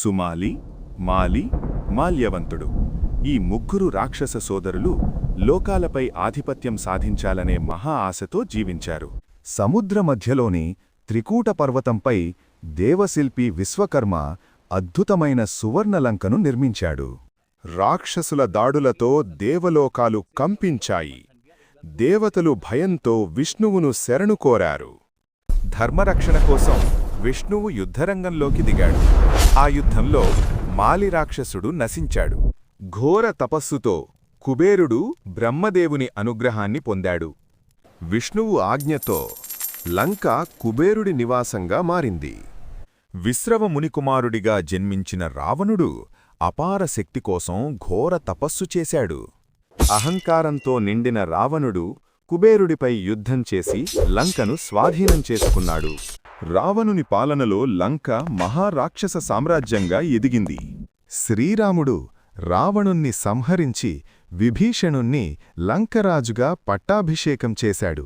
సుమాలి, మాలి, మాల్యవంతుడు ఈ ముగ్గురు రాక్షస సోదరులు లోకాలపై ఆధిపత్యం సాధించాలనే మహా ఆశతో జీవించారు. సముద్ర మధ్యలోని త్రికూట పర్వతంపై దేవశిల్పి విశ్వకర్మ అద్భుతమైన సువర్ణలంకను నిర్మించాడు. రాక్షసుల దాడులతో దేవలోకాలు కంపించాయి. దేవతలు భయంతో విష్ణువును శరణు కోరారు. ధర్మరక్షణ కోసం విష్ణువు యుద్ధరంగంలోకి దిగాడు. ఆ యుద్ధంలో మాలి రాక్షసుడు నశించాడు. ఘోర తపస్సుతో కుబేరుడు బ్రహ్మదేవుని అనుగ్రహాన్ని పొందాడు. విష్ణువు ఆజ్ఞతో లంక కుబేరుడి నివాసంగా మారింది. విశ్రవ మునికుమారుడిగా జన్మించిన రావణుడు అపార శక్తి కోసం ఘోర తపస్సు చేశాడు. అహంకారంతో నిండిన రావణుడు కుబేరుడిపై యుద్ధం చేసి లంకను స్వాధీనం చేసుకున్నాడు. రావణుని పాలనలో లంక మహారాక్షస సామ్రాజ్యంగా ఎదిగింది. శ్రీరాముడు రావణుణ్ణి సంహరించి విభీషణుణ్ణి లంకరాజుగా పట్టాభిషేకం చేశాడు.